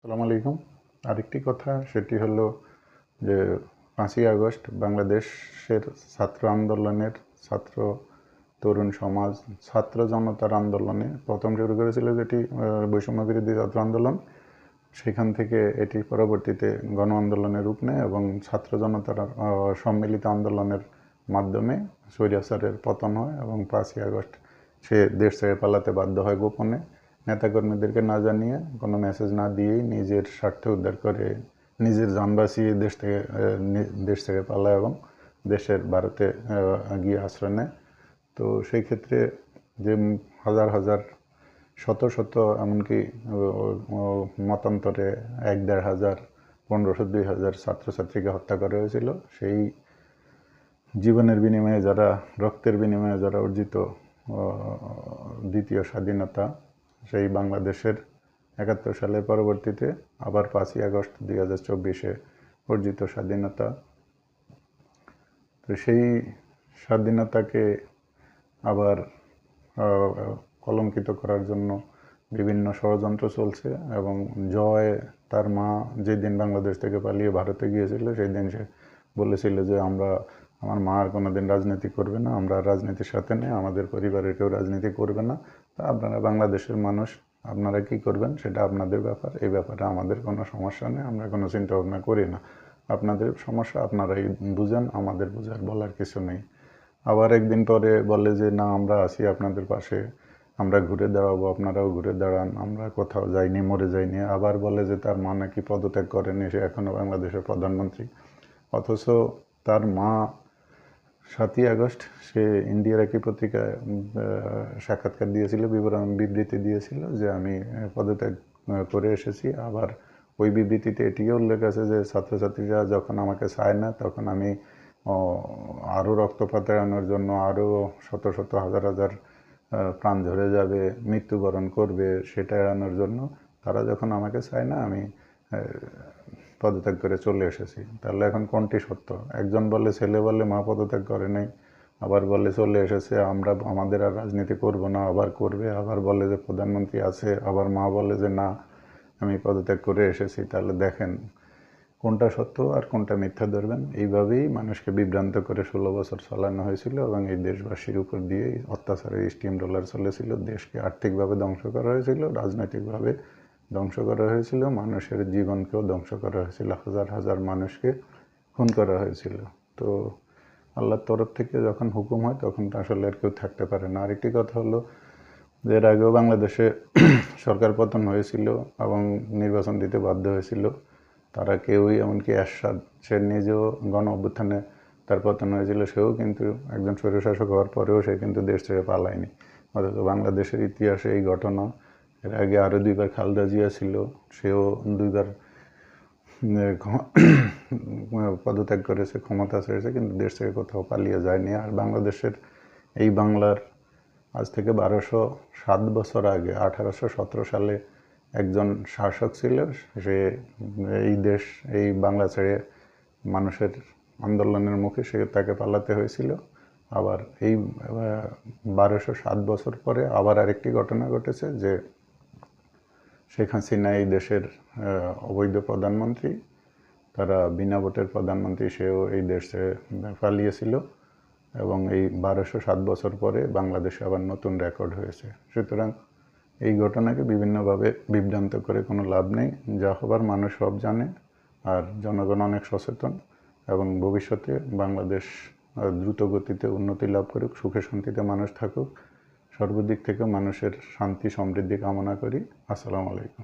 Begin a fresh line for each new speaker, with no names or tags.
আসসালামু আলাইকুম। আরেকটি কথা সেটি হলো যে ৫ই আগস্ট বাংলাদেশের ছাত্র আন্দোলনের ছাত্র তরুণ সমাজ ছাত্র জনতার আন্দোলনে প্রথম শুরু করেছিল যেটি বৈষম্য বিরোধী ছাত্র আন্দোলন। সেখান থেকে এটি পরবর্তীতে গণ আন্দোলনের রূপ নেয় এবং ছাত্র জনতার সম্মিলিত আন্দোলনের মাধ্যমে স্বৈরাচারের পতন হয় এবং ৫ই আগস্ট সে দেশ ছেড়ে পালাতে বাধ্য হয় গোপনে, নেতাকর্মীদেরকে না জানিয়ে, কোনো মেসেজ না দিয়েই নিজের স্বার্থ উদ্ধার করে নিজের যান বাঁচিয়ে দেশ থেকে পালায় এবং দেশের ভারতে গিয়ে আশ্রয় নেয়। তো সেই ক্ষেত্রে যে হাজার হাজার শত শত এমনকি মতান্তরে ১-১.৫ হাজার ১৫০০-২ হাজার ছাত্রছাত্রীকে হত্যা করা হয়েছিল। সেই জীবনের বিনিময়ে যারা রক্তের বিনিময়ে যারা অর্জিত দ্বিতীয় স্বাধীনতা, সেই বাংলাদেশের ৭১ সালের পরবর্তীতে আবার ৫ই আগস্ট ২০২৪-এ অর্জিত স্বাধীনতা। তো সেই স্বাধীনতাকে আবার কলঙ্কিত করার জন্য বিভিন্ন ষড়যন্ত্র চলছে এবং জয় তার মা যেদিন বাংলাদেশ থেকে পালিয়ে ভারতে গিয়েছিল সেই দিন সে বলেছিল যে আমার মা আর কোনোদিন রাজনীতি করবে না, আমরা রাজনীতির সাথে নেই, আমাদের পরিবারের কেউ রাজনীতি করবে না, তা আপনারা বাংলাদেশের মানুষ আপনারা কী করবেন সেটা আপনাদের ব্যাপার, এই ব্যাপারে আমাদের কোনো সমস্যা নেই, আমরা কোনো চিন্তা ভাবনা করি না, আপনাদের সমস্যা আপনারাই বুঝেন, আমাদের বোঝার বলার কিছু নেই। আবার একদিন পরে বলে যে না, আমরা আছি আপনাদের পাশে, আমরা ঘুরে দাঁড়াবো, আপনারাও ঘুরে দাঁড়ান, আমরা কোথাও যাইনি, মরে যাইনি। আবার বলে যে তার মা নাকি পদত্যাগ করেনি, সে এখনও বাংলাদেশের প্রধানমন্ত্রী। অথচ তার মা ৭ই আগস্ট সে ইন্ডিয়ার একটি পত্রিকায় সাক্ষাৎকার দিয়েছিল, বিবৃতি দিয়েছিল যে আমি পদত্যাগ করে এসেছি। আবার ওই বিবৃতিতে এটিও উল্লেখ আছে যে ছাত্রছাত্রীরা যখন আমাকে চায় না তখন আমি আরও রক্তপাত এড়ানোর জন্য আরও শত শত হাজার হাজার প্রাণ ঝরে যাবে, মৃত্যুবরণ করবে, সেটা এড়ানোর জন্য তারা যখন আমাকে চায় না আমি পদত্যাগ করে চলে এসেছি। তাহলে এখন কোনটি সত্য? একজন বলে, ছেলে বলে মা পদত্যাগ করে নাই, আবার বলে চলে এসেছে, আমাদের আর রাজনীতি করব না, আবার করবে, আবার বলে যে প্রধানমন্ত্রী আছে, আবার মা বলে যে না আমি পদত্যাগ করে এসেছি। তাহলে দেখেন কোনটা সত্য আর কোনটা মিথ্যা ধরবেন। এইভাবেই মানুষকে বিভ্রান্ত করে ১৬ বছর চালানো হয়েছিল এবং এই দেশবাসীর উপর দিয়ে অত্যাচারের স্টিম রোলার চলেছিল। দেশকে আর্থিকভাবে ধ্বংস করা হয়েছিল, রাজনৈতিকভাবে ধ্বংস করা হয়েছিল, মানুষের জীবনকেও ধ্বংস করা হয়েছিল, হাজার হাজার মানুষকে খুন করা হয়েছিল। তো আল্লাহর তরফ থেকে যখন হুকুম হয় তখন তো আসলে আর কেউ থাকতে পারে না। আরেকটি কথা হলো যে এর আগেও বাংলাদেশে সরকার পতন হয়েছিল এবং নির্বাচন দিতে বাধ্য হয়েছিল। তারা কেউই, এমনকি এরশাদ, সে নিজেও গণ অভ্যুত্থানে তার পতন হয়েছিল, সেও কিন্তু একজন স্বৈরশাসক হওয়ার পরেও সে কিন্তু দেশ ছেড়ে পালায়নি। অথচ বাংলাদেশের ইতিহাসে এই ঘটনা, এর আগে আরও ২বার খালেদা জিয়া ছিল, সেও ২বার পদত্যাগ করেছে, ক্ষমতা ছেড়েছে, কিন্তু দেশ থেকে কোথাও পালিয়ে যায়নি। আর বাংলাদেশের এই বাংলার আজ থেকে ১২০৭ বছর আগে ১৮১৭ সালে একজন শাসক ছিল, সে এই বাংলা ছেড়ে মানুষের আন্দোলনের মুখে তাকে পালাতে হয়েছিল। আবার এই ১২০৭ বছর পরে আবার আরেকটি ঘটনা ঘটেছে যে শেখ হাসিনা এই দেশের অবৈধ প্রধানমন্ত্রী, তারা বিনা ভোটের প্রধানমন্ত্রী, সেও এই দেশে পালিয়েছিল এবং এই ১২০৭ বছর পরে বাংলাদেশে আবার নতুন রেকর্ড হয়েছে। সুতরাং এই ঘটনাকে বিভিন্নভাবে বিভ্রান্ত করে কোনো লাভ নেই, যা হবার মানুষ সব জানে, আর জনগণ অনেক সচেতন এবং ভবিষ্যতে বাংলাদেশ দ্রুত গতিতে উন্নতি লাভ করুক, সুখে শান্তিতে মানুষ থাকুক, সর্বদিক থেকে মানুষের শান্তি সমৃদ্ধি কামনা করি। আসসালামু আলাইকুম।